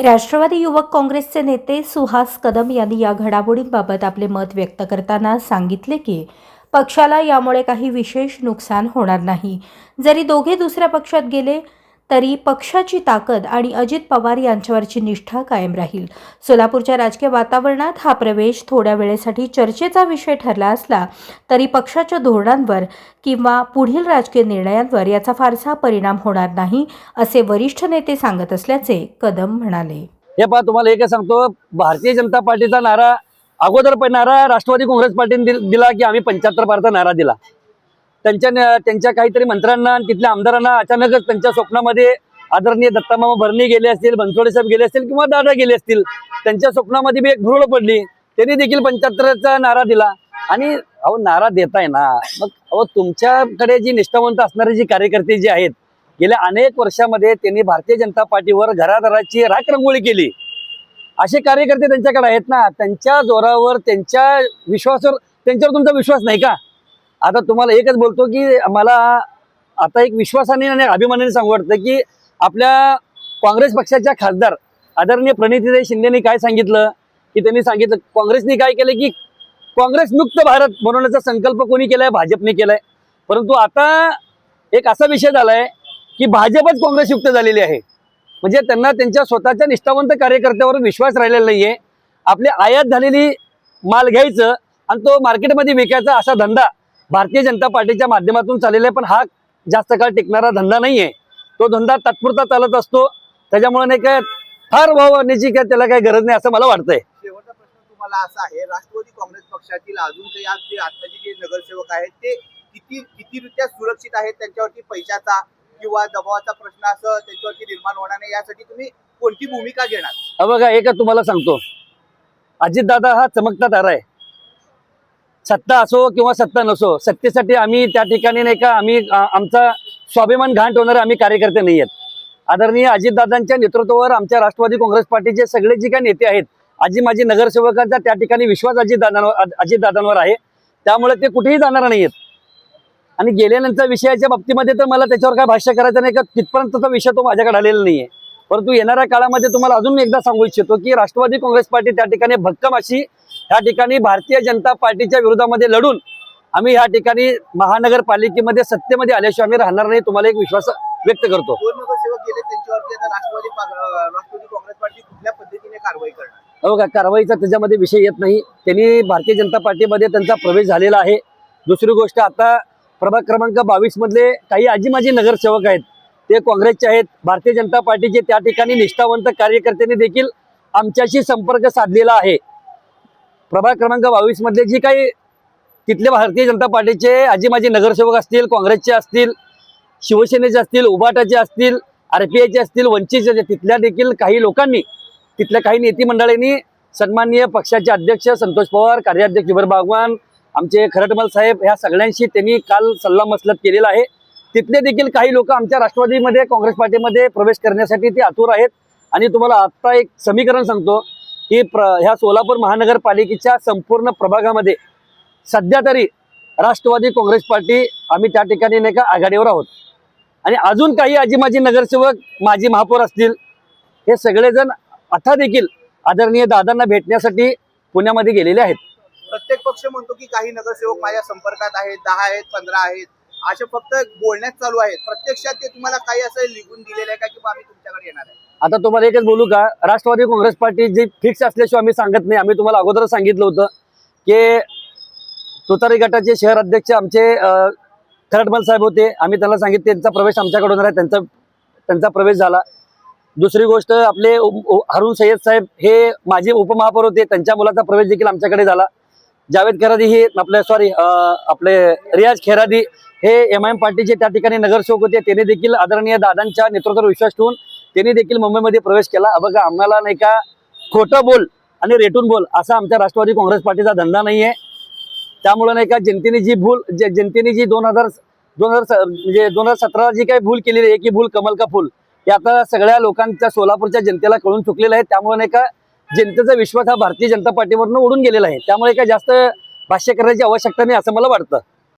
राष्ट्रवादी युवक काँग्रेसचे नेते सुहास कदम यांनी या घडामोडींबाबत आपले मत व्यक्त करताना सांगितले की पक्षाला यामुळे काही विशेष नुकसान होणार नाही. जरी दोघे दुसऱ्या पक्षात गेले तरी पक्षाची ताकद आणि अजित पवार यांच्यावरची निष्ठा कायम राहील. सोलापूरच्या राजकीय वातावरणात हा प्रवेश थोड्या वेळेसाठी चर्चेचा विषय ठरला असला तरी पक्षाच्या धोरणांवर किंवा पुढील राजकीय निर्णयांवर याचा फारसा परिणाम होणार नाही, असे वरिष्ठ नेते सांगत असल्याचे कदम म्हणाले. हे पहा, तुम्हाला एकच सांगतो, भारतीय जनता पार्टीचा नारा अगोदर पण नारा राष्ट्रवादी काँग्रेस पार्टीने दिला की आम्ही 75 पारचा नारा दिला. त्यांच्या काहीतरी मंत्र्यांना आणि तिथल्या आमदारांना अचानकच त्यांच्या स्वप्नामध्ये आदरणीय दत्तामामा भरणे गेले असतील, बनसोडे साहेब गेले असतील किंवा दादा गेले असतील, त्यांच्या स्वप्नामध्ये बी एक भुरळ पडली. त्यांनी देखील 75चा नारा दिला. आणि अहो, नारा देताय ना, मग अहो तुमच्याकडे जी निष्ठावंत असणारे जी कार्यकर्ते जे आहेत, गेल्या अनेक वर्षामध्ये त्यांनी भारतीय जनता पार्टीवर घरादाराची राख रंगोळी केली. असे कार्यकर्ते त्यांच्याकडे आहेत ना, त्यांच्या जोरावर त्यांच्यावर तुमचा विश्वास नाही का? आता तुम्हाला एकच बोलतो की मला आता एक विश्वासाने आणि अभिमानाने सांगू वाटतं की आपल्या काँग्रेस पक्षाच्या खासदार आदरणीय प्रणितीताई शिंदेनी काय सांगितलं की त्यांनी सांगितलं, काँग्रेसने काय केलं की काँग्रेस मुक्त भारत बनवण्याचा संकल्प कोणी केलाय? भाजपने केलाय. परंतु आता एक असा विषय झालाय की भाजपच काँग्रेसयुक्त झालेली आहे. म्हणजे त्यांना त्यांच्या स्वतःच्या निष्ठावंत कार्यकर्त्यावर विश्वास राहिलेला नाहीये. आपले आयात झालेली माल घ्यायचं आणि तो मार्केटमध्ये विकायचा असा धंदा भारतीय जनता पार्टीच्या माध्यमातून चाललेला आहे. पण हा जास्त काळ टिकणारा धंदा नाहीये. तो धंदा तात्पुरता चालत असतो. त्याच्यामुळे नाही काय फार भाव आणण्याची काय त्याला काही गरज नाही असं मला वाटतंय. शेवटचा प्रश्न तुम्हाला असा आहे, राष्ट्रवादी काँग्रेस पक्षातील अजून काही आजचे आताचे जे नगरसेवक आहेत ते कितीरित्या सुरक्षित आहेत? त्यांच्यावरती पैशाचा किंवा दबावाचा प्रश्न असं त्यांच्यावरती निर्माण होणार नाही, यासाठी तुम्ही कोणती भूमिका घेणार? बघा, एकच तुम्हाला सांगतो, अजितदादा हा चमकता तारा आहे. सत्ता असो किंवा सत्ता नसो, सत्तेसाठी आम्ही त्या ठिकाणी नाही का आम्ही आमचा स्वाभिमान घाण ठेवणारे आम्ही कार्यकर्ते नाही आहेत. आदरणीय अजितदादांच्या नेतृत्वावर आमच्या राष्ट्रवादी काँग्रेस पार्टीचे सगळे जे काही नेते आहेत, माझी नगरसेवकांचा त्या ठिकाणी विश्वास अजितदादांवर आहे. त्यामुळे ते कुठेही जाणार नाहीत. आणि गेल्यानंतर विषयाच्या बाबतीमध्ये तर मला त्याच्यावर काय भाष्य करायचं नाही का, तिथपर्यंतचा विषय तो माझ्याकडे आलेला नाहीये. परंतु येणाऱ्या काळामध्ये तुम्हाला अजून एकदा सांगू इच्छितो की राष्ट्रवादी काँग्रेस पार्टी त्या ठिकाणी भक्कम अशी ह्या ठिकाणी भारतीय जनता पार्टीच्या विरोधामध्ये लढून आम्ही ह्या ठिकाणी महानगरपालिकेमध्ये सत्तेमध्ये आल्याशिवाय आम्ही राहणार नाही. तुम्हाला एक विश्वास व्यक्त करतो. दोन नगरसेवक गेले, त्यांच्यावरती आता राष्ट्रवादी काँग्रेस पार्टी कुठल्या पद्धतीने कारवाई करणार? हो का, कारवाईचा त्याच्यामध्ये विषय येत नाही. त्यांनी भारतीय जनता पार्टीमध्ये त्यांचा प्रवेश झालेला आहे. दुसरी गोष्ट, आता प्रभाग क्रमांक 22 मधले काही माझे नगरसेवक आहेत, ते काँग्रेसचे आहेत. भारतीय जनता पार्टीचे त्या ठिकाणी निष्ठावंत कार्यकर्त्यांनी देखील आमच्याशी संपर्क साधलेला आहे. प्रभाग क्रमांक 22 मधले जी काही तिथले भारतीय जनता पार्टीचे माझे नगरसेवक असतील, काँग्रेसचे असतील, शिवसेनेचे असतील, उभाटाचे असतील, RPIचे असतील, वंचितचे, तिथल्या देखील काही लोकांनी, तिथल्या काही नेते मंडळींनी सन्माननीय पक्षाचे अध्यक्ष संतोष पवार, कार्याध्यक्ष विभर बागवान, आमचे खरटमल साहेब, ह्या सगळ्यांशी त्यांनी काल सल्लामसलत केलेला आहे. तिथले देखील काही लोक आमच्या राष्ट्रवादीमध्ये काँग्रेस पार्टीमध्ये प्रवेश करण्यासाठी ते आतुर आहेत. आणि तुम्हाला आत्ता एक समीकरण सांगतो की ह्या सोलापूर महानगरपालिकेच्या संपूर्ण प्रभागामध्ये सध्या तरी राष्ट्रवादी काँग्रेस पार्टी आम्ही त्या ठिकाणी नाही का आघाडीवर आहोत. आणि अजून काही माझे नगरसेवक, माजी महापौर असतील, हे सगळेजण आता देखील आदरणीय दादांना भेटण्यासाठी पुण्यामध्ये गेलेले आहेत. प्रत्येक पक्ष म्हणतो की काही नगरसेवक माझ्या संपर्कात आहेत, 10 आहेत, 15 आहेत, असे फक्त बोलण्यात चालू आहेत. प्रत्यक्षात ते तुम्हाला काही असं लिहून दिलेलं आहे का की आम्ही तुमच्याकडे येणार आहे? आता तुम्हाला एकच बोलू का, राष्ट्रवादी काँग्रेस पार्टी जी फिक्स असल्याशिवाय आम्ही सांगत नाही. आम्ही तुम्हाला अगोदर सांगितलं होतं की तुतारी गटाचे शहर अध्यक्ष आमचे खरटमल साहेब होते. आम्ही त्यांना सांगितलं त्यांचा प्रवेश आमच्याकडे होणार आहे. त्यांचा प्रवेश झाला. दुसरी गोष्ट, आपले हारून सय्यद साहेब हे माझे उपमहापौर होते, त्यांच्या मुलाचा प्रवेश देखील आमच्याकडे झाला. जावेद खेरादी हे आपले रियाज खेरादी हे MIM पार्टीचे त्या ठिकाणी नगरसेवक होते. त्यांनी देखील आदरणीय दादांच्या नेतृत्वावर विश्वास ठेवून त्यांनी देखील मुंबईमध्ये प्रवेश केला. बघा, आम्हाला नाही का खोटं बोल आणि रेटून बोल असा आमच्या राष्ट्रवादी काँग्रेस पार्टीचा धंदा नाहीये. त्यामुळे नाही का जनतेने जी 2017 जी काही भूल केलेली आहे की भूल कमल का फूल, हे आता सगळ्या लोकांच्या सोलापूरच्या जनतेला कळून चुकलेलं आहे. त्यामुळे नाही का जनतेचा विश्वास हा भारतीय जनता पार्टीवरनं उडून गेलेला आहे. त्यामुळे काय जास्त भाष्य करण्याची आवश्यकता नाही असं मला वाटतं.